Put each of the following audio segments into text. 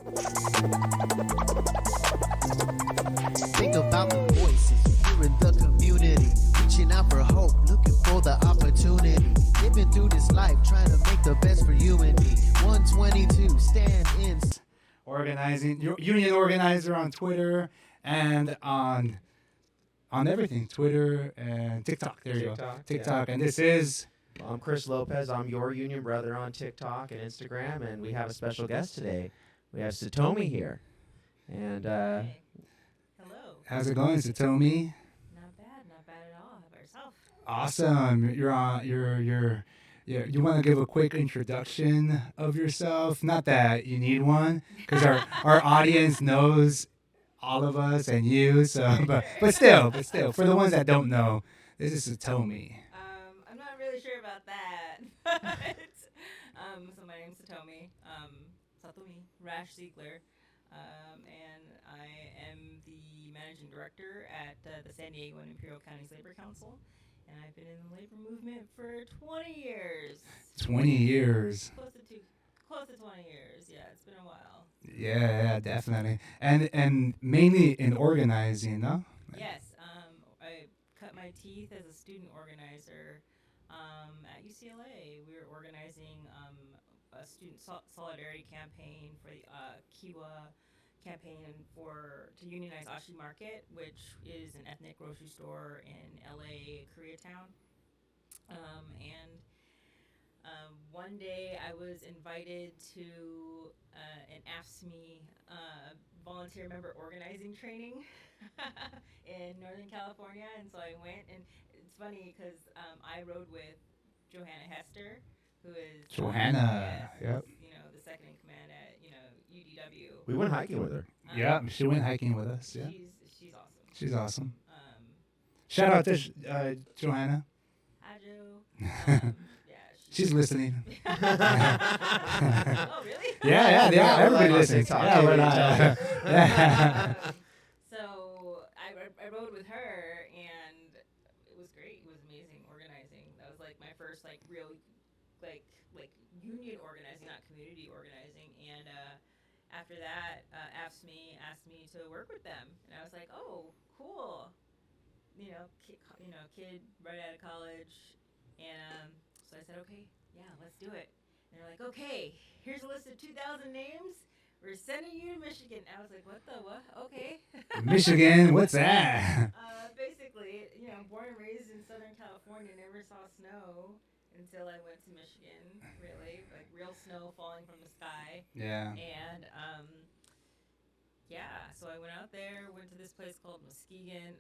Think about the voices here in the community, reaching out for hope, looking for the opportunity. Living through this life, trying to make the best for you and me. 122, stand in. Organizing, union organizer on Twitter and on everything, Twitter and TikTok. There you go, TikTok. Yeah. And this is. I'm Chris Lopez. I'm your union brother on TikTok and Instagram, and we have a special guest today. We have Satomi here. And Hey. Hello. How's it going, Satomi? Not bad at all. How about yourself? Awesome. You want to give a quick introduction of yourself? Not that you need one, because our audience knows all of us and you. So, but still, for the ones that don't know, this is Satomi. I'm not really sure about that, but so my name's Satomi Rash-Zeigler, and I am the managing director at the San Diego and Imperial Counties Labor Council, and I've been in the labor movement for 20 years. 20 years. Close to 20 years. Yeah, it's been a while. Yeah, definitely. And mainly in organizing, no? Yes. I cut my teeth as a student organizer at UCLA. We were organizing a student solidarity campaign for the Kiwa campaign to unionize Ashi Market, which is an ethnic grocery store in LA, Koreatown. One day I was invited to an AFSCME volunteer member organizing training in Northern California, and so I went, and it's funny because I rode with Johanna Hester, who is Johanna, yep. The second in command at UDW. we went hiking with her. Yeah, she went hiking with us. Yeah, she's awesome. she's awesome. Shout out to Johanna. Hi, Joe. She's listening. Oh, really? Yeah. Everybody listens. Yeah, So I rode with her, and it was great. It was amazing organizing. That was like my first real like union organizing, not community organizing. And after that, AFSCME asked me to work with them, and I was like, oh, cool. Kid right out of college, and. So I said, okay, yeah, let's do it. And they're like, okay, here's a list of 2,000 names. We're sending you to Michigan. I was like, what? Okay. Michigan, what's that? Basically, born and raised in Southern California, never saw snow until I went to Michigan, really. Like real snow falling from the sky. Yeah. And, so I went out there, went to this place called Muskegon.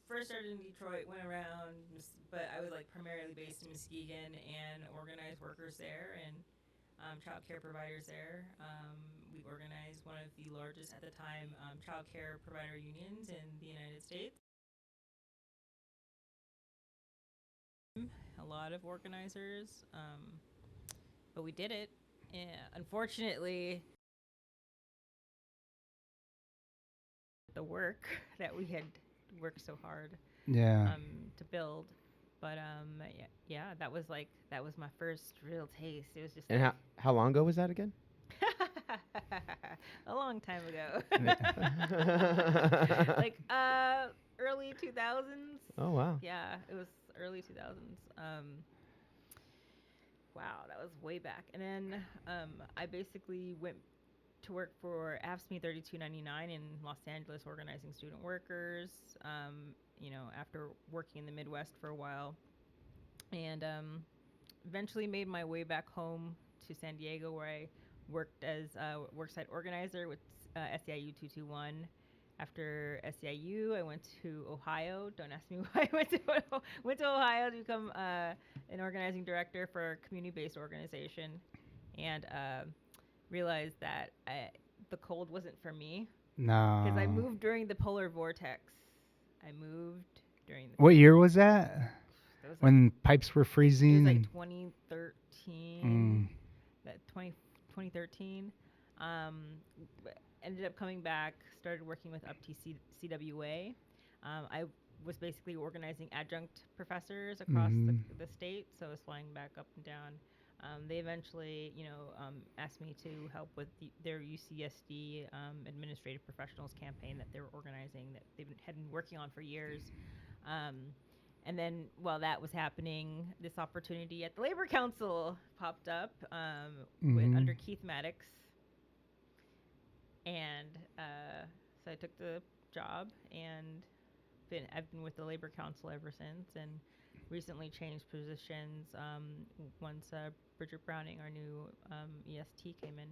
First started in Detroit, went around, but I was primarily based in Muskegon and organized workers there and child care providers there. We organized one of the largest at the time child care provider unions in the United States. A lot of organizers, but we did it. And unfortunately, the work that we had worked so hard to build, but that was my first real taste. It was just And how long ago was that again? a long time ago. Early 2000s. Oh wow. Yeah, it was early 2000s. Wow, that was way back. And then I basically went to work for AFSCME 3299 in Los Angeles, organizing student workers, after working in the Midwest for a while. And eventually made my way back home to San Diego, where I worked as a worksite organizer with SEIU 221. After SEIU, I went to Ohio. Don't ask me why I went to Ohio to become an organizing director for a community-based organization. And realized that the cold wasn't for me. No. Because I moved during the polar vortex. What year was that? When pipes were freezing? It was 2013. 2013. Ended up coming back, started working with CWA. I was basically organizing adjunct professors across the state, so I was flying back up and down They eventually, asked me to help with their UCSD Administrative Professionals campaign that they were organizing that had been working on for years. Um, and then while that was happening, this opportunity at the Labor Council popped up with Mm-hmm. under Keith Maddox, and so I took the job and I've been with the Labor Council ever since, and recently changed positions once Bridget Browning, our new EST, came in.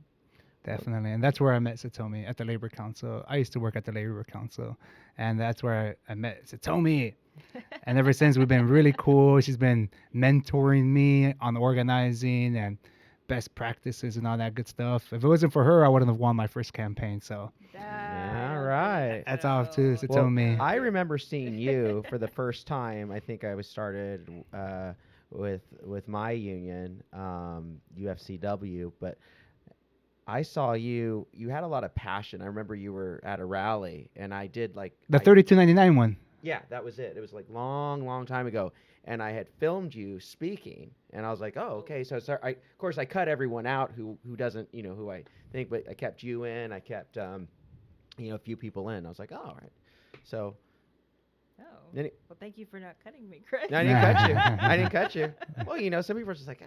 Definitely. And that's where I met Satomi at the Labor Council. I used to work at the Labor Council, and that's where I met Satomi. And ever since, we've been really cool. She's been mentoring me on organizing and best practices and all that good stuff. If it wasn't for her, I wouldn't have won my first campaign. So Yeah, right. that's off to Well, Satomi. I remember seeing you for the first time. I think I was started with my union, UFCW, but I saw you. You had a lot of passion. I remember you were at a rally, and I did like The 32.99 one. yeah, that was it. It was like long, long time ago, and I had filmed you speaking, and I was like, oh, okay. So of course, I cut everyone out who doesn't, who I think, but I kept you in. I kept a few people in. I was like, oh, all right. So Oh. then Well, thank you for not cutting me, Chris. I didn't cut you. I didn't cut you. Well, some people are just like,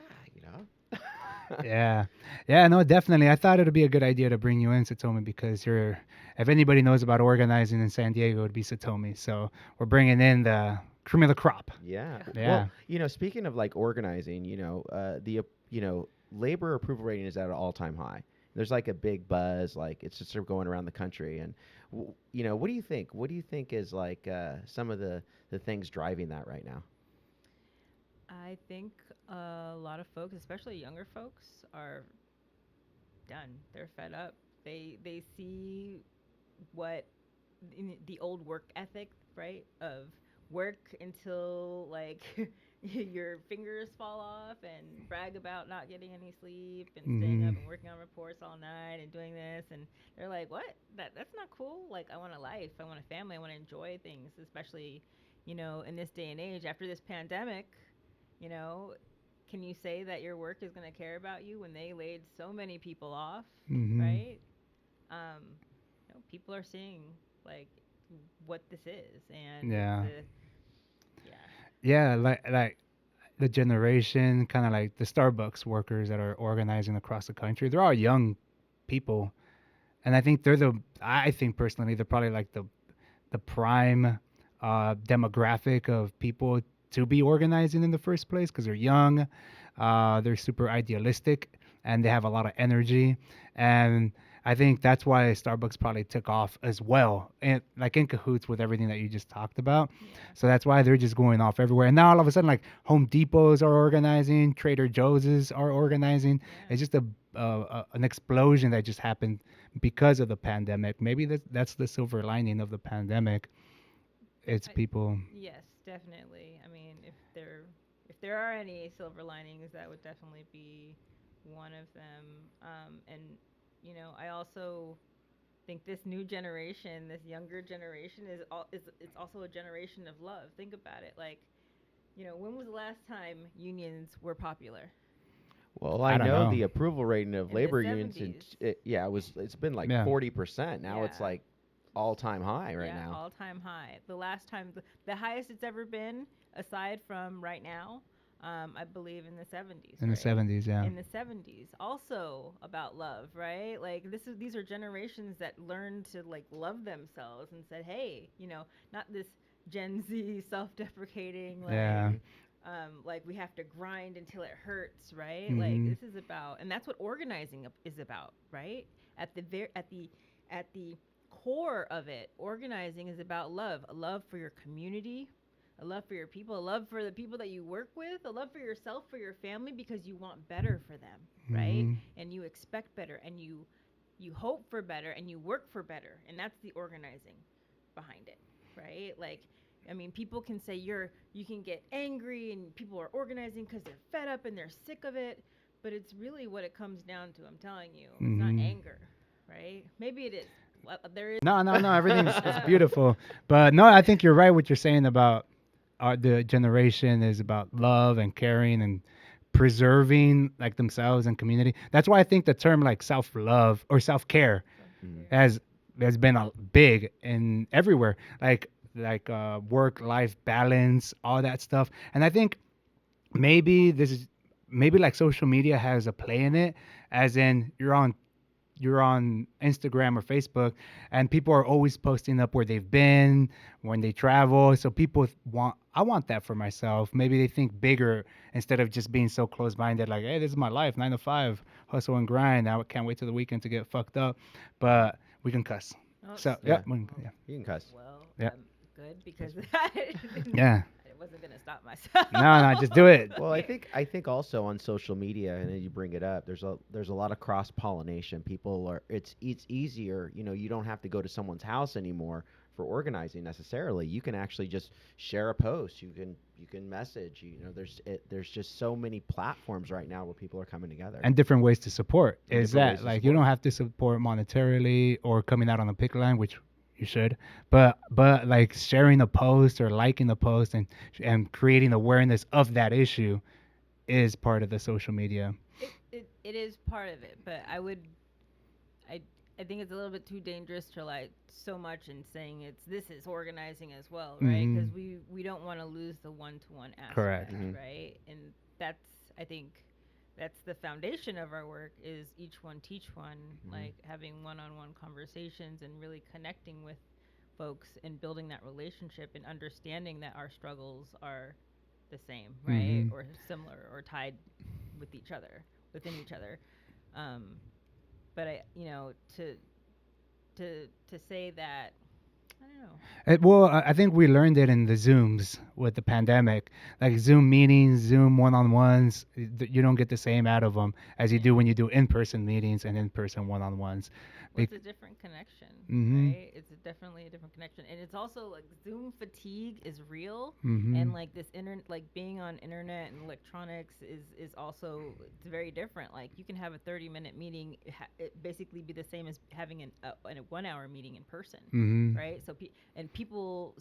Yeah. Yeah, no, definitely. I thought it would be a good idea to bring you in, Satomi, because if anybody knows about organizing in San Diego, it would be Satomi. So we're bringing in the cream of the crop. Yeah. Yeah. Well, speaking of like organizing, labor approval rating is at an all-time high. There's like a big buzz, like it's just sort of going around the country. And, what do you think? What do you think is like some of the things driving that right now? I think a lot of folks, especially younger folks, are done. They're fed up. They see what in the old work ethic, right? Of work until like your fingers fall off and brag about not getting any sleep and staying up and working on reports all night and doing this, and they're like, what? That's not cool. Like, I want a life. I want a family. I want to enjoy things, especially in this day and age after this pandemic. You know, can you say that your work is going to care about you when they laid so many people off, right? People are seeing like what this is, and Yeah. yeah, Yeah, like the generation, kind of like the Starbucks workers that are organizing across the country. They're all young people, and I think personally, they're probably like the prime demographic of people to be organizing in the first place because they're young, they're super idealistic, and they have a lot of energy. And I think that's why Starbucks probably took off as well, and like in cahoots with everything that you just talked about. So that's why they're just going off everywhere. And now all of a sudden, like Home Depots are organizing, Trader Joe's are organizing. It's just an explosion that just happened because of the pandemic. Maybe that's the silver lining of the pandemic. It's people. Yes, definitely. I mean, if there are any silver linings, that would definitely be one of them. And I also think this new generation, this younger generation, it's also a generation of love. Think about it. Like, when was the last time unions were popular? Well, I I don't know know. the approval rating of In the labor unions, 70s. it's been like Yeah. 40%. Now it's Yeah. like all-time high right Yeah, now. all-time high. The last time, the highest it's ever been, aside from right now, I believe in the 70s. In the right? 70s, yeah. In the 70s, also about love, right? Like these are generations that learned to like love themselves and said, hey, not this Gen Z self-deprecating Yeah. like we have to grind until it hurts, right? Mhm. Like this is about, and that's what organizing is about, right? At the core of it, organizing is about love, a love for your community, a love for your people, a love for the people that you work with, a love for yourself, for your family, because you want better for them, right? Mhm. And you expect better, and you hope for better, and you work for better, and that's the organizing behind it, right? Like, I mean, people can say you can get angry, and people are organizing because they're fed up and they're sick of it, but it's really what it comes down to. I'm telling you, it's not anger, right? Maybe it is. Well, there is. No, everything's it's beautiful. But no, I think you're right what you're saying about the generation is about love and caring and preserving like themselves and community. That's why I think the term like self-love or self-care has been big and everywhere, like work-life balance, all that stuff. And I think maybe like social media has a play in it, as in you're on Instagram or Facebook, and people are always posting up where they've been, when they travel. So people I want that for myself. Maybe they think bigger instead of just being so close-minded, like, hey, this is my life, 9 to 5, hustle and grind. I can't wait till the weekend to get fucked up. But we can cuss. Oh, So, Yeah. yeah. You can cuss. well, Yeah. good because I Yeah. wasn't gonna stop myself. No, just do it. Well, I think also on social media, and then you bring it up. There's a lot of cross pollination. People are it's easier. You don't have to go to someone's house anymore for organizing necessarily. You can actually just share a post. You can message. There's just so many platforms right now where people are coming together. And different ways to support. And Is different that ways to like you support. don't have to support monetarily or coming out on the pick line, which you should, but like sharing a post or liking a post and creating awareness of that issue is part of the social media. It is part of it, but I I think it's a little bit too dangerous to like so much and saying this is organizing as well, right? Because we don't want to lose the one-to-one aspect, Correct. right? And that's I think that's the foundation of our work is each one teach one, like having one-on-one conversations and really connecting with folks and building that relationship and understanding that our struggles are the same, right? Or similar or tied within each other. Um, but to say that I don't know. Well, I think we learned it in the Zooms with the pandemic, like Zoom meetings, Zoom one-on-ones. You don't get the same out of them as you do when you do in-person meetings and in-person one-on-ones. Well, it's a different connection, right? It's definitely a different connection, and it's also like Zoom fatigue is real, and like this like being on internet and electronics is also it's very different. Like you can have a 30-minute meeting, it basically be the same as having a 1-hour meeting in person, right? So and people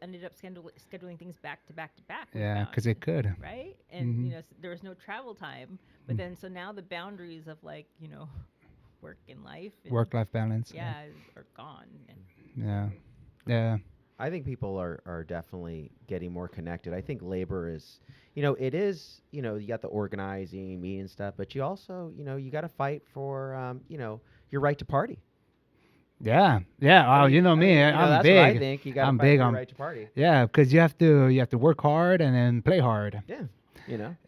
ended up scheduling things back to back to back. Yeah, because it could. Right, and there was no travel time, but then so now the boundaries of like work and life and Work-life balance. are gone. And Yeah. I think people are definitely getting more connected. I think labor is, it is, you got the organizing, meeting stuff, but you also, you got to fight for, your right to party. Yeah. Oh, you know me. I'm that's big. what I think. You got to I'm fight big for your on. right to party. Yeah, because you have to work hard and then play hard. Yeah.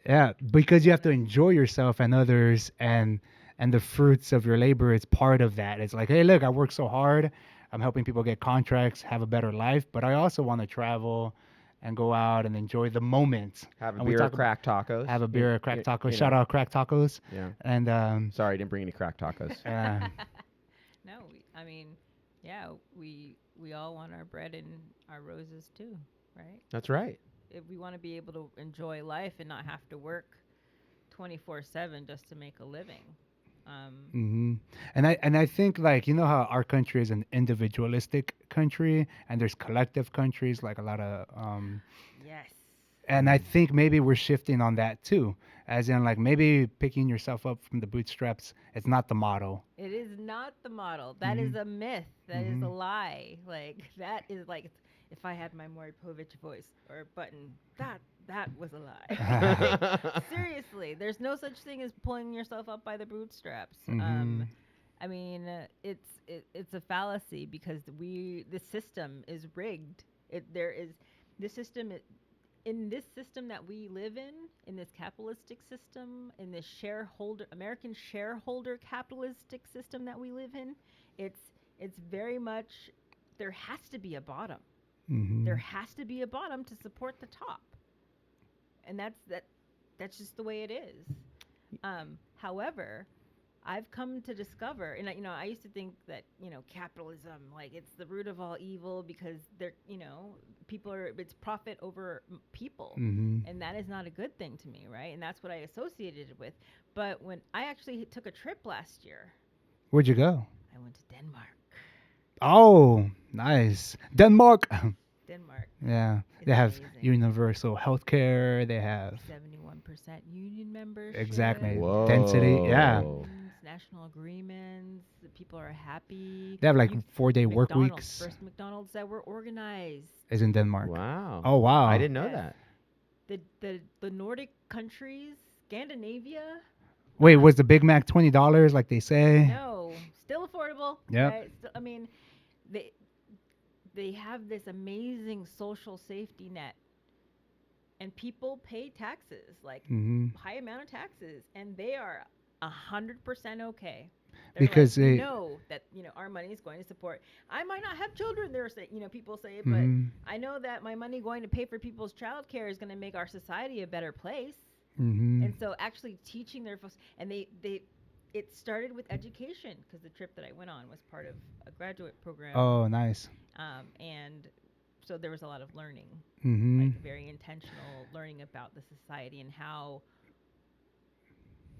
Yeah, because you have to enjoy yourself and others, and the fruits of your labor is part of that. It's like, hey, look, I work so hard. I'm helping people get contracts, have a better life, but I also want to travel and go out and enjoy the moment. Have a And we beer talk at Crack Tacos. Have a beer at Crack You Tacos. know. Shout out Crack Tacos. Yeah. And Sorry, I didn't bring any crack tacos. no, I mean, yeah, we all want our bread and our roses too, right? That's right. If we want to be able to enjoy life and not have to work 24/7 just to make a living. And I think, like, you know how our country is an individualistic country and there's collective countries, like a lot of Yes. and I think maybe we're shifting on that too, as in like maybe picking yourself up from the bootstraps. It's not the model. It is not the model. That is a myth. That is a lie. Like that is like if I had my Maury Povich voice or button, that was a lie. Seriously, there's no such thing as pulling yourself up by the bootstraps. I mean, it's a fallacy because the system is rigged. There is this system. In this system that we live in this capitalistic system, in this American shareholder capitalistic system that we live in, it's very much there has to be a bottom. There has to be a bottom to support the top, and that's just the way it is. However, I've come to discover, and I used to think that capitalism, like it's the root of all evil because it's profit over people, and that is not a good thing to me, right? And that's what I associated it with. But when I actually took a trip last year, Where'd you go? I went to Denmark. Oh, nice. Denmark. Denmark. Yeah. It's They have amazing. universal healthcare. They have 71% union membership. Exactly. Whoa. Density, yeah. National agreements. The people are happy. They have like You- 4-day work McDonald's, weeks. first McDonald's that were organized. Is in Denmark. Wow. Oh wow. I didn't know Yes. that. The Nordic countries, Scandinavia. Wait, was the Big Mac $20 like they say? No, still affordable. Yep. Right? I mean, they have this amazing social safety net, and people pay taxes, like Mm-hmm. high amount of taxes, and they are 100% okay. They're Because like, we they- know that our money is going to support. I might not have children. They're people say it, but Mm-hmm. I know that my money going to pay for people's child care is going to make our society a better place. Mm-hmm. And so actually teaching their folks, and it started with education, because the trip that I went on was part of a graduate program. Oh, nice. And so there was a lot of learning, Mm-hmm. like very intentional learning about the society and how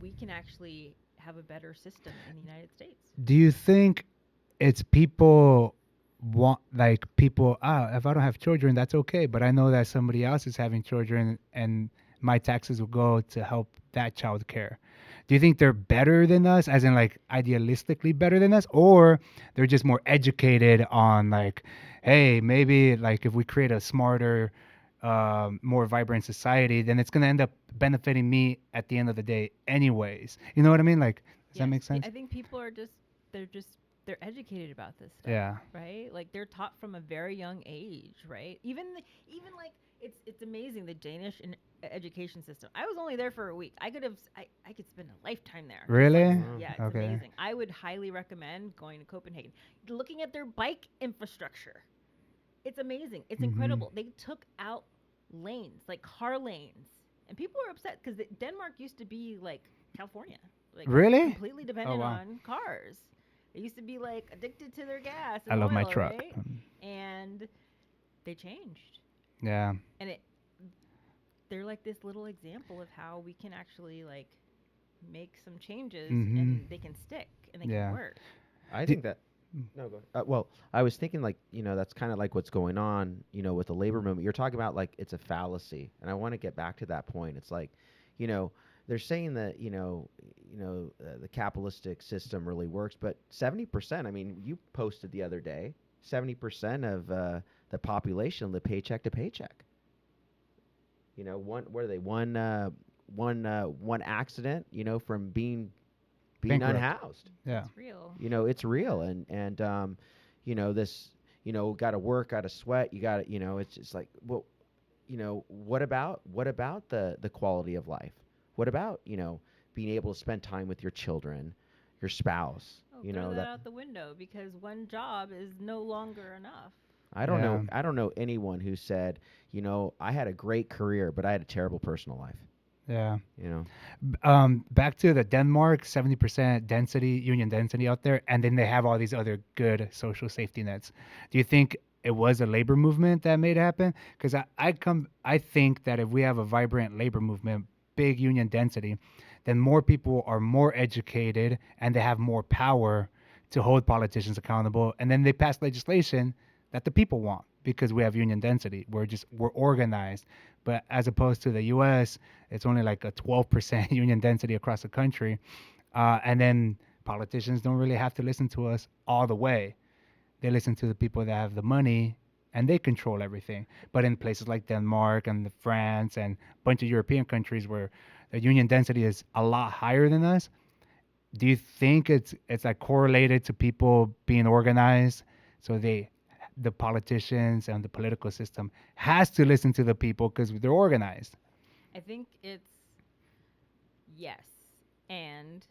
we can actually have a better system in the United States. Do you think it's people if I don't have children, that's okay, but I know that somebody else is having children and my taxes will go to help that child care. Do you think they're better than us, as in like idealistically better than us, or they're just more educated on like, hey, maybe like if we create a smarter, more vibrant society, then it's gonna end up benefiting me at the end of the day, anyways. You know what I mean? Like, does that make sense? I think people are they're educated about this stuff. Yeah. Right? Like they're taught from a very young age, right? Even like it's amazing, the Danish education system. I was only there for a week. I could spend a lifetime there. Really? Yeah, it's Okay. amazing. I would highly recommend going to Copenhagen. Looking at their bike infrastructure. It's amazing. It's Mhm. incredible. They took out lanes, like car lanes. And people were upset because Denmark used to be like California. Like Really? completely dependent wow. on cars. They used to be like addicted to their gas I and love my oil, truck. right? And they changed. Yeah. And they're like this little example of how we can actually like make some changes Mhm. and they can stick and they Yeah. can work. I think that. No, go ahead. Well, I was thinking like that's kind of like what's going on with the labor movement. You're talking about like it's a fallacy, and I want to get back to that point. It's like, they're saying that the capitalistic system really works, but 70%. I mean, you posted the other day, 70% of the population live paycheck to paycheck. One accident, from being Bankrupt. unhoused. Yeah. It's real. It's real, and this, got to work, got to sweat. You got to, it's just like, well, what about the quality of life? What about being able to spend time with your children, your spouse? Oh, throw that out the window because one job is no longer enough. I don't know. Yeah. I don't know anyone who said, I had a great career, but I had a terrible personal life. Yeah. Back to the Denmark, 70% union density out there, and then they have all these other good social safety nets. Do you think it was a labor movement that made it happen? Because I think that if we have a vibrant labor movement, big union density, then more people are more educated and they have more power to hold politicians accountable, and then they pass legislation that the people want because we have union density. We're organized. But as opposed to the U.S., it's only like a 12% union density across the country. And then politicians don't really have to listen to us all the way. They listen to the people that have the money and they control everything. But in places like Denmark and France and a bunch of European countries where the union density is a lot higher than us, do you think it's like correlated to people being organized? So the politicians and the political system has to listen to the people because they're organized. I think it's yes, and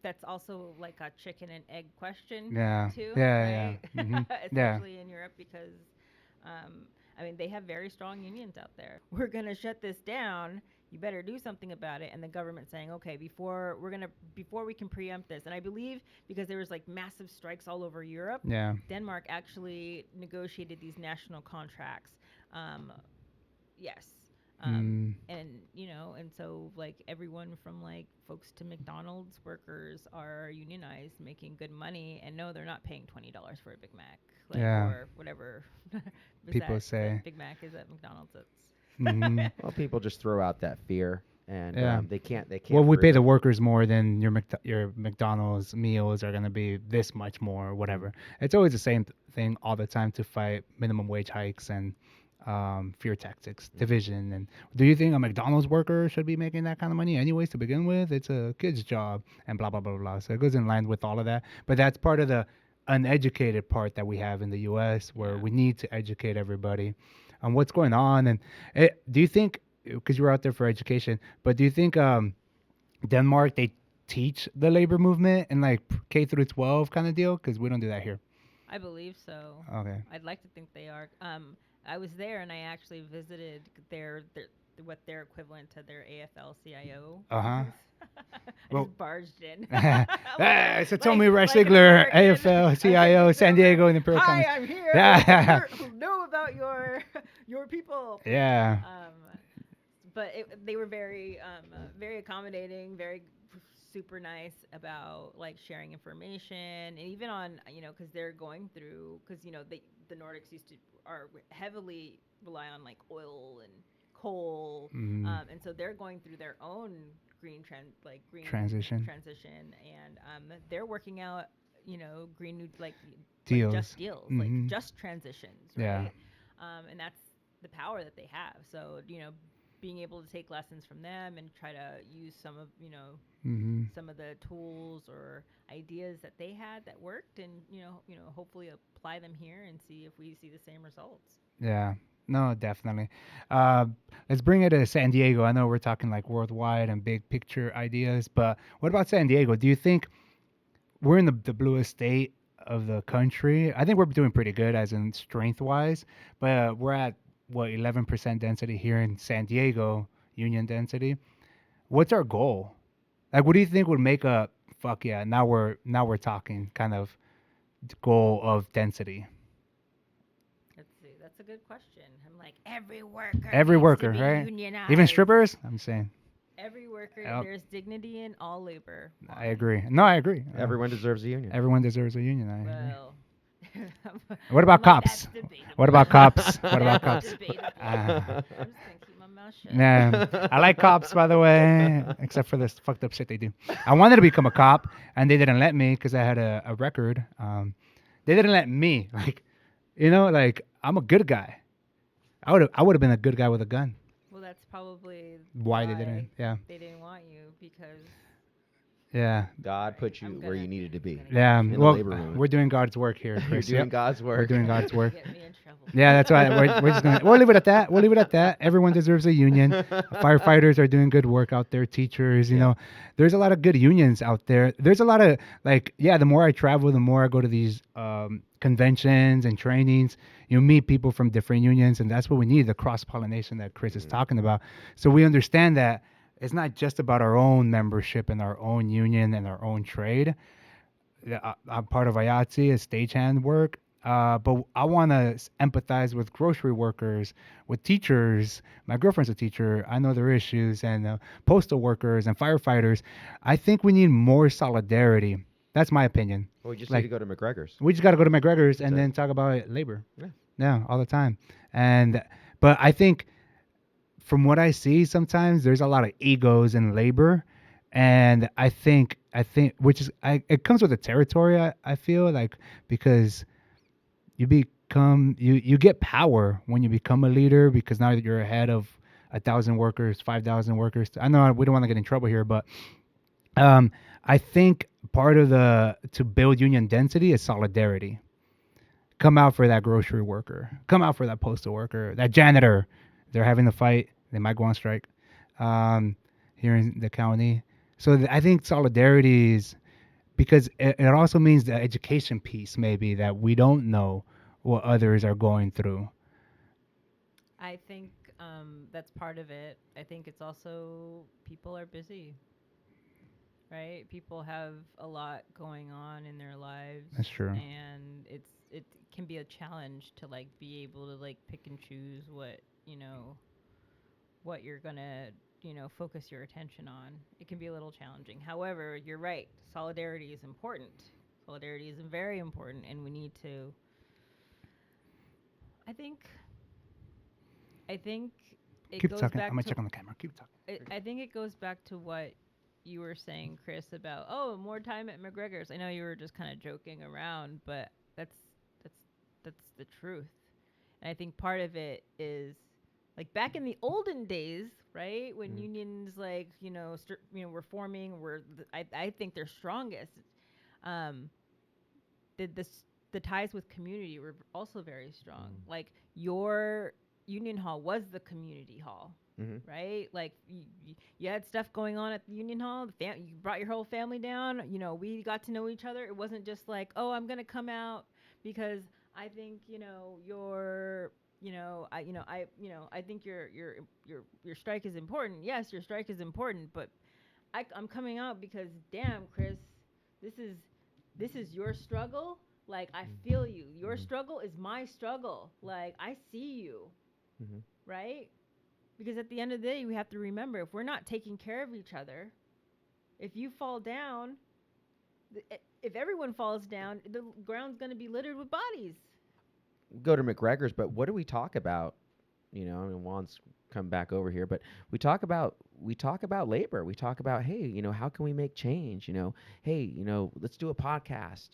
that's also like a chicken and egg question Yeah. too, Yeah. right? Yeah. Mhm. Especially in Europe because I mean they have very strong unions out there. We're gonna shut this down. You better do something about it. And the government saying, okay, before we can preempt this. And I believe because there was like massive strikes all over Europe, Yeah. Denmark actually negotiated these national contracts. Yes. And and so like everyone from like folks to McDonald's workers are unionized, making good money, and no, they're not paying $20 for a Big Mac, like, Yeah. or whatever People say. Big Mac is at McDonald's. It's Well, people just throw out that fear, and Yeah. they can't. Well, we prove pay the it. workers more than your McDonald's meals are gonna be this much more, or whatever. It's always the same thing all the time to fight minimum wage hikes and fear tactics, division. And do you think a McDonald's worker should be making that kind of money anyways to begin with? It's a kid's job and blah blah blah blah. So it goes in line with all of that. But that's part of the uneducated part that we have in the U.S. where Yeah. we need to educate everybody on what's going on. And do you think, because you were out there for education, but do you think Denmark they teach the labor movement in like K through 12 kind of deal? Because we don't do that here. I believe so. Okay. I'd like to think they are. I was there and I actually visited their what their equivalent to their AFL-CIO Uh-huh. is. I Well- just barged in. Hey, Satomi an Rash-Zeigler, American. AFL, I CIO, just San over, Diego, and Imperial. Hi, I'm here. Yeah. Who know about your people? Yeah. But they were very accommodating, very super nice about like sharing information, and even on because they're going through because the Nordics are heavily rely on like oil and coal, and so they're going through their own green Transition. and they're working out green new Deals. just deals Mhm. like just transitions, right? Yeah. And that's the power that they have. So being able to take lessons from them and try to use some of Mm-hmm. some of the tools or ideas that they had that worked, and hopefully apply them here and see if we see the same results. Yeah. No, definitely. Uh, let's bring it to San Diego. I know we're talking like worldwide and big picture ideas, but what about San Diego? Do you think we're in the bluest state of the country? I think we're doing pretty good as in strength wise, but we're at what 11% density here in San Diego, union density. What's our goal? Like, what do you think would make a fuck yeah? Now we're talking kind of goal of density. Let's see. That's a good question. I'm like every worker. Every needs worker, to be right? Unionized. Even strippers. I'm saying. Every worker. Yep. There's dignity in all labor. I agree. No, I agree. Everyone deserves a union. Everyone deserves a union. I agree. Well. What about I'm like, cops? "That's debatable." What about cops? What about That's cops? debatable. Ah. I'm just gonna keep my mouth shut. Yeah, I like cops, by the way, except for this fucked up shit they do. I wanted to become a cop, and they didn't let me because I had a record. They didn't let me. Like, like I'm a good guy. I would have been a good guy with a gun. Well, that's probably Why they didn't? Yeah, they didn't want you because yeah, God put you I'm where gonna- you needed to be. gonna yeah. In the Well, labor movement. we're doing God's work here, You're Chris. doing Yep. God's work. We're doing God's work. get me in trouble. Yeah, that's why we're just gonna. We'll leave it at that. We'll leave it at that. Everyone deserves a union. Firefighters are doing good work out there. Teachers, there's a lot of good unions out there. There's a lot of the more I travel, the more I go to these conventions and trainings. You meet people from different unions, and that's what we need, the cross pollination that Chris is talking about. So we understand that it's not just about our own membership and our own union and our own trade. I'm part of IATSE, it's stagehand work. But I want to empathize with grocery workers, with teachers. My girlfriend's a teacher. I know their issues, and postal workers and firefighters. I think we need more solidarity. That's my opinion. Well, we just Like- need to go to McGregor's. We just got to go to McGregor's That's and it. then talk about labor. Yeah. Yeah, all the time. But I think from what I see, sometimes there's a lot of egos in labor, and I think it comes with the territory. I feel like because you get power when you become a leader because now you're ahead of 1,000 workers, 5,000 workers. I know we don't want to get in trouble here, but I think part of to build union density is solidarity. Come out for that grocery worker. Come out for that postal worker, that janitor. They're having a fight. They might go on strike here in the county. So I think solidarity is because it also means the education piece maybe that we don't know what others are going through. I think that's part of it. I think it's also people are busy, right? People have a lot going on in their lives. That's true. And it can be a challenge to be able to pick and choose what you're gonna focus your attention on. It can be a little challenging. However, you're right. Solidarity is important. Solidarity is very important, and we need to. I think it Keep goes talking. back I'm gonna to check on the camera. Keep talking. I think it goes back to what you were saying, Chris, about more time at McGregor's. I know you were just kind of joking around, but that's that's the truth. And I think part of it is like back in the olden days, right? When unions like were forming, I think they're strongest. Um, the ties with community were also very strong. Like your union hall was the community hall, right? Like you had stuff going on at the union hall. You brought your whole family down. We got to know each other. It wasn't just like, oh, I'm gonna come out because I think you're I think your strike is important. Yes, your strike is important, but I'm coming out because damn, Chris, this is your struggle. Like I feel you. Your struggle is my struggle. Like I see you. Right? Because at the end of the day, we have to remember if we're not taking care of each other, if you fall down, if everyone falls down, the ground's going to be littered with bodies. Go to McGregor's, but what do we talk about? I mean, Juan's come back over here, but we talk about labor. We talk about, hey, how can we make change? Hey, let's do a podcast.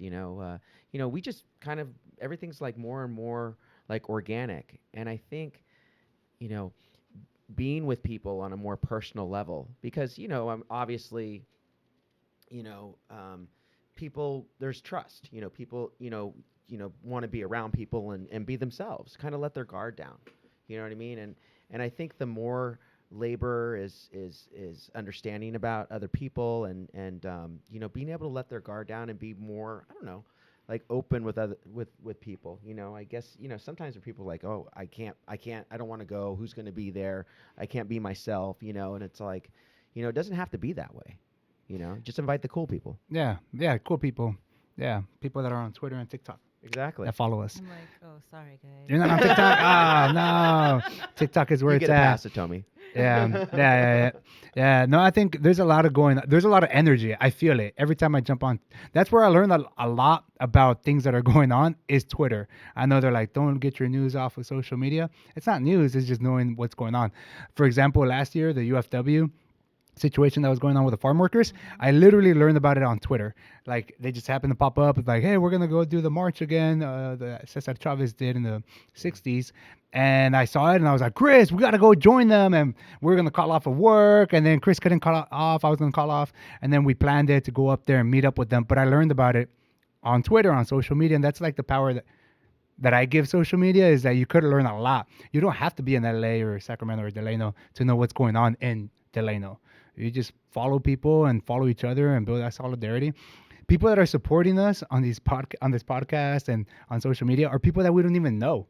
We just kind of everything's like more and more like organic, and I think, being with people on a more personal level, because obviously, people, there's trust. People want to be around people and be themselves, kind of let their guard down. You know what I mean? And I think the more labor is understanding about other people and being able to let their guard down and be more, I don't know, like open with people. I guess sometimes when people are like, oh, I don't want to go. Who's going to be there? I can't be myself. And it's like, it doesn't have to be that way. Just invite the cool people. Yeah, cool people. Yeah, people that are on Twitter and TikTok. Exactly. That follow us. I'm like, oh, sorry, guys. You're not on TikTok? Oh, no. TikTok is where You it's get a at. pass, Satomi. Yeah. No, I think there's a lot of there's a lot of energy. I feel it every time I jump on. That's where I learn a lot about things that are going on is Twitter. I know they're like, don't get your news off of social media. It's not news. It's just knowing what's going on. For example, last year, the UFW situation that was going on with the farm workers, I literally learned about it on Twitter. Like they just happened to pop up. It's like, hey, we're gonna go do the march again. The Cesar Chavez did in the '60s, and I saw it and I was like, Chris, we gotta go join them, and we're gonna call off of work. And then Chris couldn't call off. I was gonna call off, and then we planned it to go up there and meet up with them. But I learned about it on Twitter, on social media, and that's like the power that I give social media is that you could learn a lot. You don't have to be in LA or Sacramento or Delano to know what's going on in Delano. You just follow people and follow each other and build that solidarity. People that are supporting us on this podcast and on social media are people that we don't even know.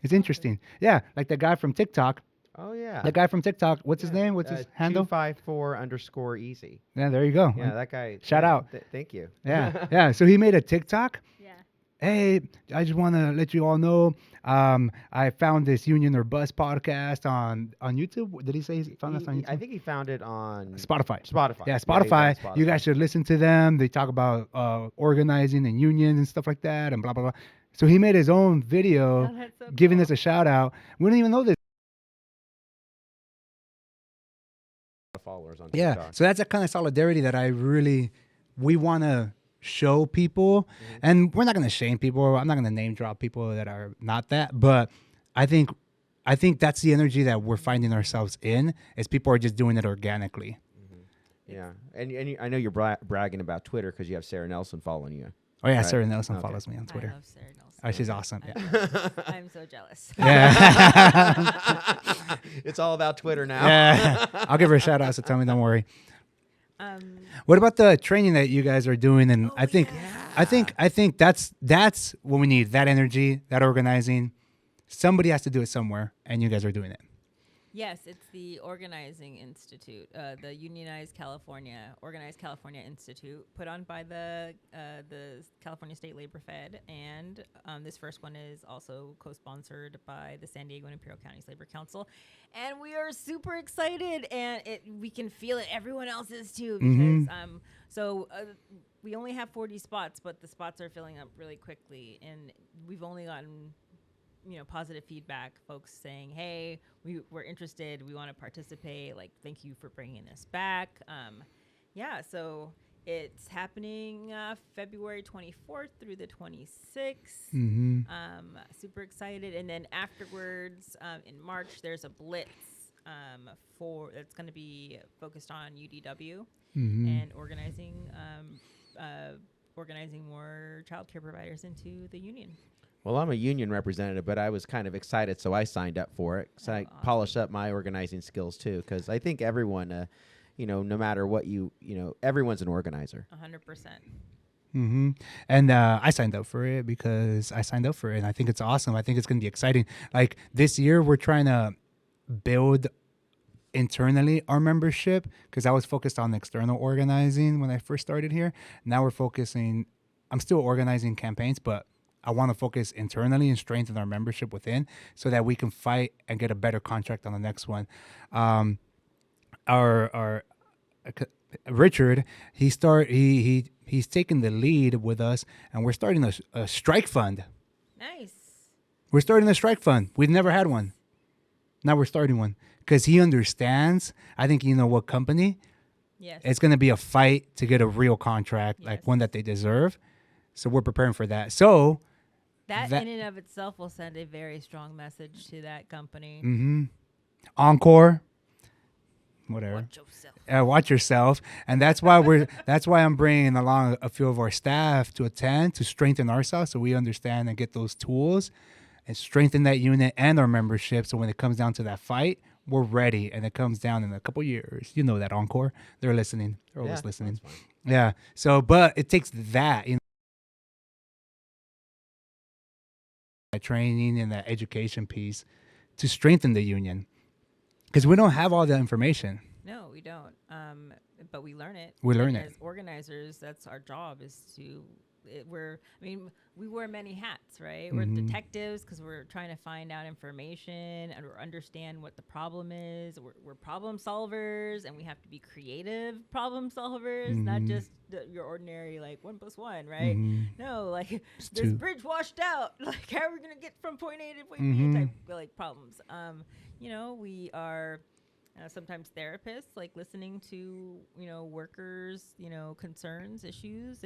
It's interesting. Yeah, like the guy from TikTok. Oh yeah. The guy from TikTok. What's his name? What's his handle? 254_easy. Yeah, there you go. Yeah, that guy. Shout out. Thank you. Yeah. So he made a TikTok. Yeah. Hey, I just want to let you all know, I found this Union or Bus podcast on YouTube. Did he say he found us on YouTube? I think he found it on Spotify. Yeah, Spotify. he's on You guys should listen to them. They talk about organizing and unions and stuff like that and blah, blah, blah. So he made his own video Oh, that's so giving cool. us a shout out. We don't even know this. followers on Yeah. TikTok. So that's a kind of solidarity that we want to show people. And we're not going to shame people. I'm not going to name drop people that are not that. But I think that's the energy that we're finding ourselves in, is people are just doing it organically. Yeah, and I know you're bragging about Twitter because you have Sarah Nelson following you. Oh, yeah. Right. Sarah Nelson Okay. follows me on I Twitter. love Sarah Nelson. Oh, she's awesome. I'm so jealous. Yeah. It's all about Twitter now. Yeah. I'll give her a shout out, so tell me, don't worry. Um, What about the training that you guys are doing? And I think that's what we need, that energy, that organizing. Somebody has to do it somewhere, and you guys are doing it. Yes, it's the Organizing Institute, the Organized California Institute, put on by the California State Labor Fed, and this first one is also co-sponsored by the San Diego and Imperial Counties Labor Council, and we are super excited, and we can feel it. Everyone else is too, because we only have 40 spots, but the spots are filling up really quickly, and we've only gotten positive feedback, folks saying, hey, we're interested, we want to participate, like, thank you for bringing this back. Yeah, so it's happening February 24th through the 26th. Super excited. And then afterwards, in March, there's a blitz that's going to be focused on UDW and organizing more childcare providers into the union. Well, I'm a union representative, but I was kind of excited, so I signed up for it. So I polished up my organizing skills too, because I think everyone, no matter what everyone's an organizer. 100%. And I signed up for it because I signed up for it, and I think it's awesome. I think it's going to be exciting. Like this year, we're trying to build internally our membership, because I was focused on external organizing when I first started here. Now I'm still organizing campaigns, but I want to focus internally and strengthen our membership within, so that we can fight and get a better contract on the next one. Our Richard, he's taken the lead with us, and we're starting a strike fund. Nice. We're starting a strike fund. We've never had one. Now we're starting one, because he understands. I think what company. Yes. It's going to be a fight to get a real contract, Yes. like one that they deserve. So we're preparing for that. So that in and of itself will send a very strong message to that company. Encore, whatever. Watch yourself. Watch yourself. And that's why that's why I'm bringing along a few of our staff to attend, to strengthen ourselves, so we understand and get those tools and strengthen that unit and our membership. So when it comes down to that fight, we're ready. And it comes down in a couple years. You know that Encore, they're listening. They're always listening. Yeah. So, but it takes that, that training and that education piece to strengthen the union, because we don't have all the information. No, we don't. But we learn it. We learn and it. As organizers, that's our job, is to we wear many hats, right? We're detectives because we're trying to find out information and understand what the problem is. We're problem solvers, and we have to be creative problem solvers, not just your ordinary, like 1 + 1, right? No, like this bridge washed out. Like, how are we going to get from point A to point B type, like, problems? We are sometimes therapists, like listening to, workers, concerns, issues,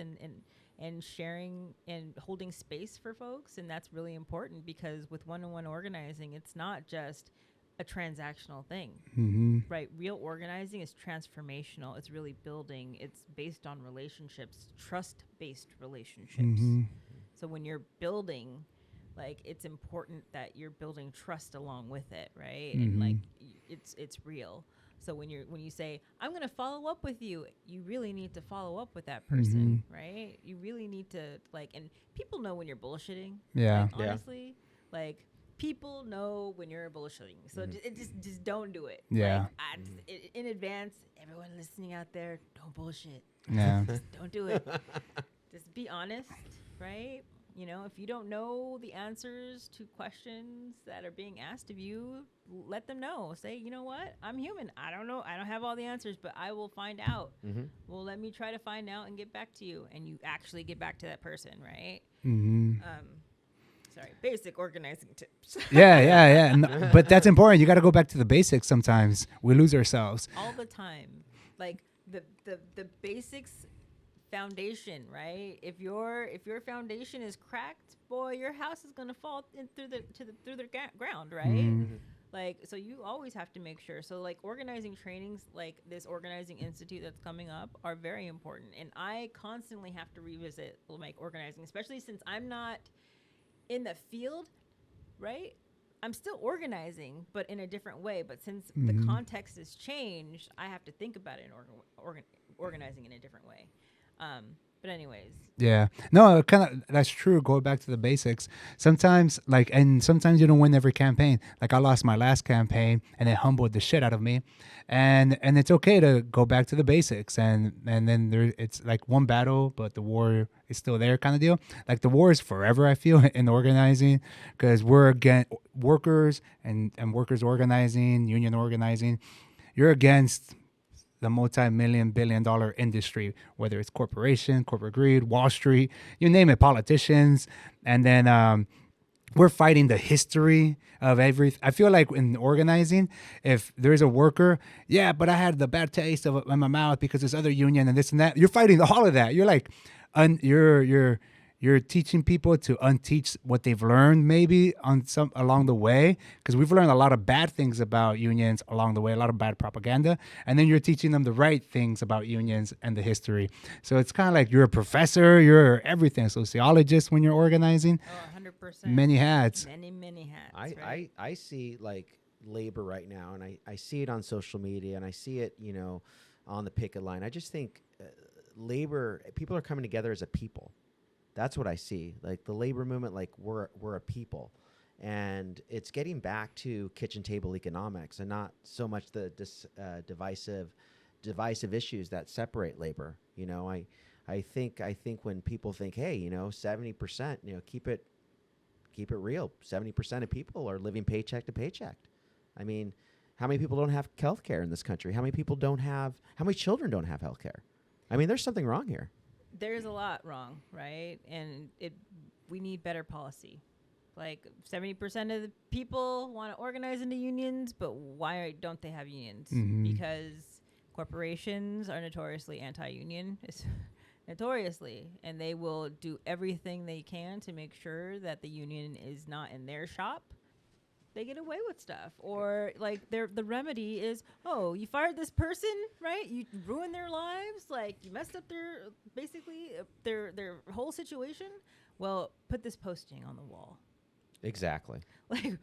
and sharing and holding space for folks. And that's really important, because with one-on-one organizing, it's not just a transactional thing, right? Real organizing is transformational. It's really building. It's based on relationships, trust-based relationships. So when you're building, like, it's important that you're building trust along with it, right? And like, it's real. So when you say, I'm going to follow up with you, you really need to follow up with that person, right? You really need to, like, and people know when you're bullshitting. Yeah. Like, honestly, like, people know when you're bullshitting. So just don't do it. Yeah. Like, in advance, everyone listening out there, don't bullshit. Yeah. Just don't do it. Just be honest, right? If you don't know the answers to questions that are being asked of you, let them know. Say, you know what? I'm human. I don't know. I don't have all the answers, but I will find out. Well, let me try to find out and get back to you. And you actually get back to that person, right? Sorry, basic organizing tips. Yeah. No, but that's important. You got to go back to the basics sometimes. We lose ourselves. All the time. Like, the basics foundation, right? If your foundation is cracked, boy, your house is gonna fall through the ground, right? Like, so you always have to make sure. So, like, organizing trainings, like this organizing institute that's coming up, are very important. And I constantly have to revisit, like, organizing, especially since I'm not in the field, right? I'm still organizing, but in a different way. But since the context has changed, I have to think about it and organizing in a different way. But anyways. Yeah. No, that's true. Go back to the basics. Sometimes you don't win every campaign. Like, I lost my last campaign, and it humbled the shit out of me. And it's okay to go back to the basics. And then it's like one battle, but the war is still there, kind of deal. Like, the war is forever, I feel, in organizing, because we're against workers and workers organizing, union organizing. You're against the multi-million, billion-dollar industry, whether it's corporate greed, Wall Street, you name it, politicians. And then we're fighting the history of everything. I feel like in organizing, if there's a worker, yeah, but I had the bad taste of it in my mouth because this other union and this and that. You're fighting all of that. You're like, you're teaching people to unteach what they've learned maybe on some along the way, because we've learned a lot of bad things about unions along the way, a lot of bad propaganda, and then you're teaching them the right things about unions and the history. So it's kind of like you're a professor, you're everything, a sociologist when you're organizing. Oh, 100%. Many hats. Many hats. I, right? I see like labor right now, and I see it on social media, and I see it, on the picket line. I just think labor, people are coming together as a people. That's what I see. Like the labor movement, like we're a people, and it's getting back to kitchen table economics and not so much the divisive issues that separate labor. I think when people think, hey, 70%, keep it real. 70% of people are living paycheck to paycheck. I mean, how many people don't have health care in this country? How many children don't have health care? I mean, there's something wrong here. There's a lot wrong, right? And we need better policy. Like 70% of the people want to organize into unions, but why don't they have unions? Mm-hmm. Because corporations are notoriously anti-union, notoriously, and they will do everything they can to make sure that the union is not in their shop. They get away with stuff, or like the remedy is, oh, you fired this person, right? You ruined their lives, like you messed up their whole situation. Well, put this posting on the wall. Exactly. Like,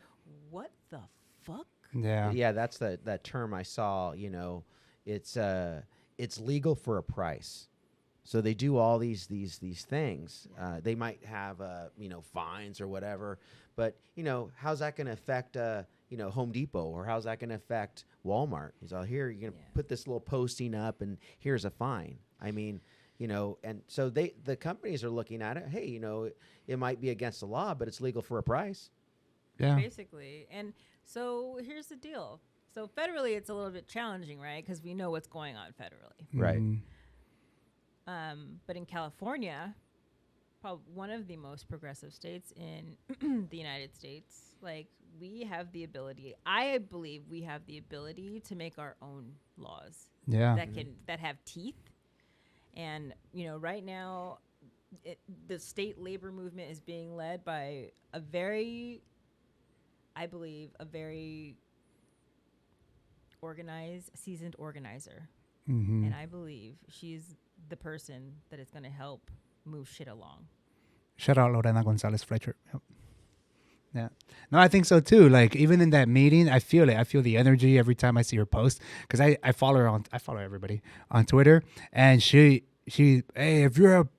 what the fuck? Yeah. That's that term I saw. It's legal for a price. So they do all these things. They might have fines or whatever, but how's that going to affect Home Depot, or how's that going to affect Walmart? He's all, here, you're going to put this little posting up, and here's a fine. I mean, and so the companies are looking at it. Hey, it might be against the law, but it's legal for a price. Yeah. Basically, and so here's the deal. So federally, it's a little bit challenging, right? Because we know what's going on federally. Right. Mm-hmm. But in California, probably one of the most progressive states in the United States, like we have the ability, I believe we have the ability to make our own laws Yeah. that have teeth. And, right now, the state labor movement is being led by a very organized, seasoned organizer. Mm-hmm. And I believe she's the person that is going to help move shit along. Shout out Lorena Gonzalez Fletcher. Yep. Yeah. No, I think so too. Like even in that meeting, I feel it. I feel the energy every time I see her post, because I follow her I follow everybody on Twitter, and she hey, if you're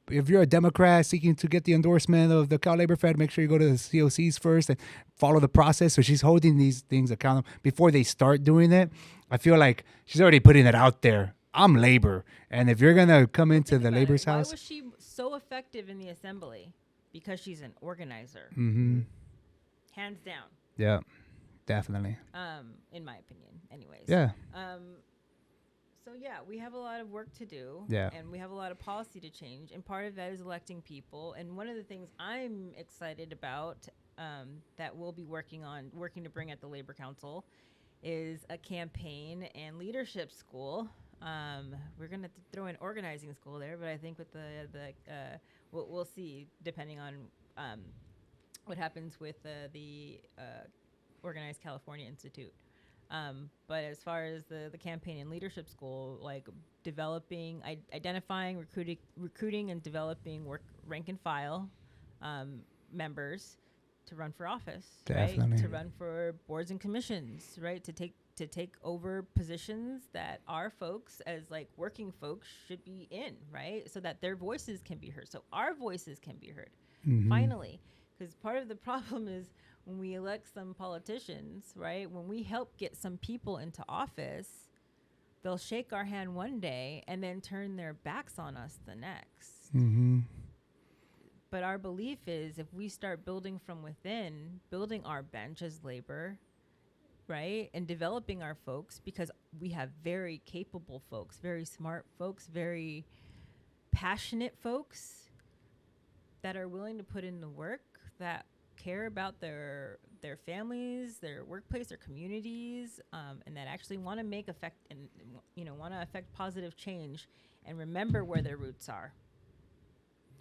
a Democrat seeking to get the endorsement of the Cal Labor Fed, make sure you go to the COCs first and follow the process. So she's holding these things accountable before they start doing it. I feel like she's already putting it out there. I'm labor, and if you're gonna come into the labor's house, why was she so effective in the assembly? Because she's an organizer, mm-hmm. hands down. Yeah, definitely. In my opinion, anyways. Yeah. So yeah, we have a lot of work to do. Yeah. And we have a lot of policy to change, and part of that is electing people. And one of the things I'm excited about that we'll be working to bring at the Labor Council is a campaign and leadership school. We're gonna throw in organizing school there, but I think with we'll see depending on what happens with the Organized California Institute. But as far as the campaign and leadership school, like identifying, recruiting, and developing rank and file members to run for office, Definitely. right? To run for boards and commissions, right? To take over positions that our folks, as like working folks, should be in, right? So that their voices can be heard. So our voices can be heard. Mm-hmm. Finally, because part of the problem is when we elect some politicians, right? When we help get some people into office, they'll shake our hand one day and then turn their backs on us the next. Mm-hmm. But our belief is if we start building from within, building our bench as labor, right? And developing our folks, because we have very capable folks, very smart folks, very passionate folks that are willing to put in the work, that care about their families, their workplace, their communities, and that actually want to make effect and want to affect positive change and remember where their roots are.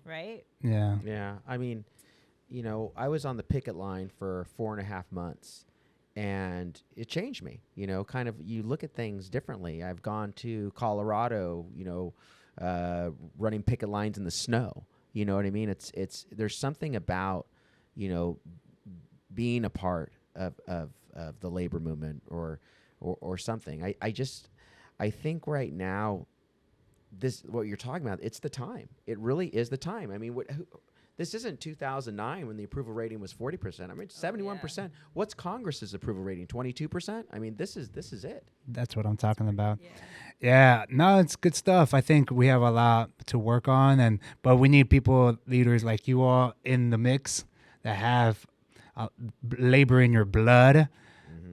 Right? Yeah. Yeah, I mean, I was on the picket line for 4.5 months, and it changed me. Kind of you look at things differently. I've gone to Colorado, running picket lines in the snow. You know what I mean? It's there's something about, being a part of the labor movement or something. I think right now, what you're talking about, it's the time. It really is the time. I mean, this isn't 2009 when the approval rating was 40%. I mean, 71%. Yeah. What's Congress's approval rating? 22%? I mean, this is it. That's what I'm talking about. Yeah. Yeah, no, it's good stuff. I think we have a lot to work on, but we need leaders like you all in the mix that have labor in your blood,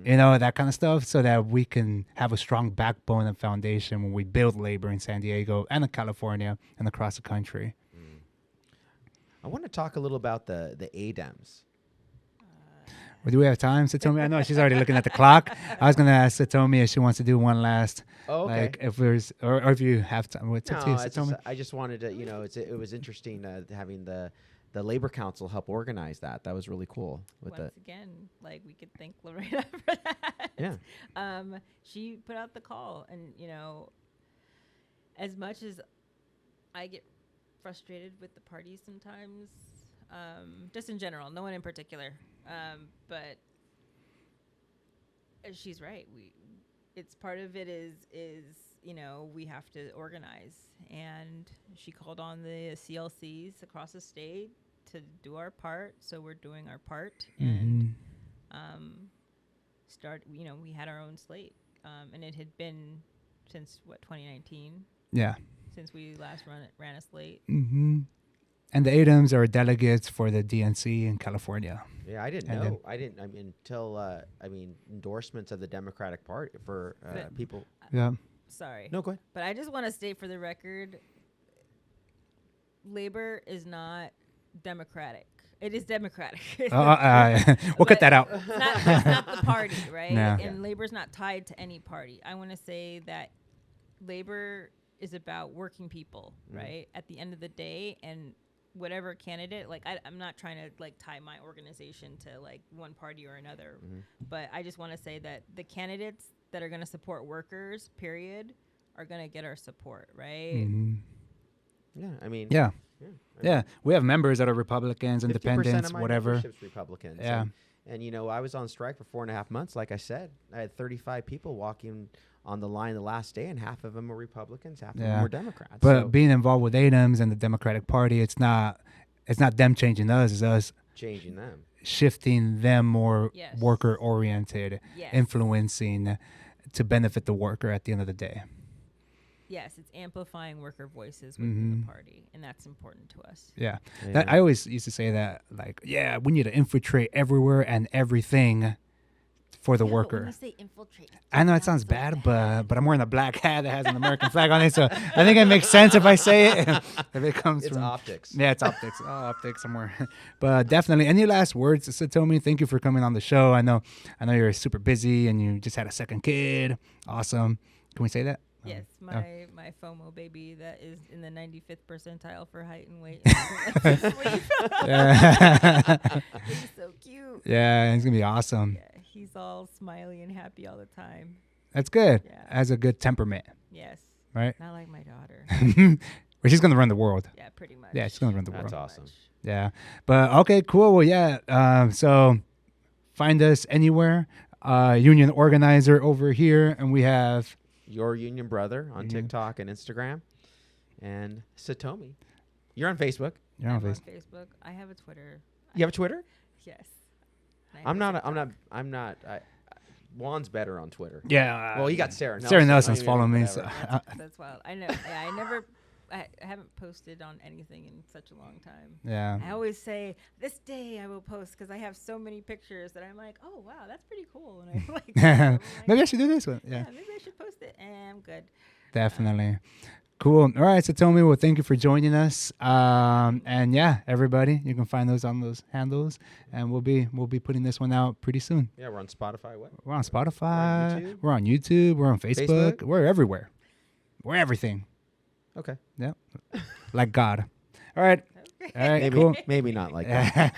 that kind of stuff, so that we can have a strong backbone and foundation when we build labor in San Diego and in California and across the country. I want to talk a little about the ADEMs. Well, do we have time, Satomi? I know she's already looking at the clock. I was going to ask Satomi if she wants to do one last. Oh, okay. Like if there's, or if you have time. It's up to you, Satomi. I just wanted to, it was interesting having the Labor Council help organize that. That was really cool. Once again, like we could thank Lorena for that. Yeah. She put out the call, and as much as I get frustrated with the party sometimes, just in general, no one in particular, but she's right. It's part of it is we have to organize, and she called on the CLCs across the state to do our part. So we're doing our part, and we had our own slate, and it had been since 2019. Yeah. Since we last ran a slate. Mm-hmm. And the ADEMs are delegates for the DNC in California. Yeah, I didn't know. I mean, until endorsements of the Democratic Party for people. Yeah. Sorry. No, go ahead. But I just want to state for the record, labor is not democratic. It is democratic. We'll cut that out. It's not the party, right? No. And labor's not tied to any party. I want to say that labor is about working people, right? At the end of the day, and whatever candidate, I'm not trying to tie my organization to one party or another, but I just want to say that the candidates that are going to support workers, period, are going to get our support, right? Mm-hmm. Yeah, I mean. Yeah. Yeah, we have members that are Republicans, independents, of my whatever. membership's Republicans. Yeah. And I was on strike for 4.5 months. Like I said, I had 35 people walking on the line the last day, and half of them were Republicans, half of them were Democrats. But being involved with ADEMs and the Democratic Party, it's not them changing us, it's us changing them, shifting them more worker oriented, influencing to benefit the worker at the end of the day. Yes, it's amplifying worker voices within the party, and that's important to us. Yeah. I always used to say that, we need to infiltrate everywhere and everything for the worker. When you say infiltrate, I know it sounds bad, but I'm wearing a black hat that has an American flag on it, so I think it makes sense if I say it. If it comes it's from optics. Yeah, it's optics. Optics somewhere. But definitely, any last words, Satomi? Thank you for coming on the show. I know you're super busy and you just had a second kid. Awesome. Can we say that? Yes, my FOMO baby that is in the 95th percentile for height and weight. He's so cute. Yeah, he's gonna be awesome. Yeah, he's all smiley and happy all the time. That's good. Yeah. Has a good temperament. Yes. Right? Not like my daughter. Well, she's gonna run the world. Yeah, pretty much. Yeah, she's gonna run the That's world. awesome. Yeah. But okay, cool. Well, yeah. So find us anywhere. Union organizer over here, and we have Your Union Brother on TikTok and Instagram, and Satomi. You're on Facebook. You're on I'm Facebook. on Facebook. I have a Twitter. You have a Twitter? Yes. I'm not. Juan's better on Twitter. Yeah. Well, you got Sarah Nelson. Sarah Nelson's I mean, following me. whatever. So, That's wild. I know. Yeah, I haven't posted on anything in such a long time. yeah. I always say, this day I will post, because I have so many pictures that I'm like, oh, wow, that's pretty cool. And I'm like, Maybe I should do this one. Yeah. Maybe I should post it. And I'm good. Definitely. Cool. All right, Satomi. Well, thank you for joining us. And yeah, everybody, you can find those on those handles, and we'll be putting this one out pretty soon. Yeah, we're on Spotify. What? We're on Spotify. YouTube? We're on YouTube. We're on Facebook. Facebook? We're everywhere. We're everything. Okay. Yep. Like God. All right. Okay. All right. Maybe Cool. maybe not like that.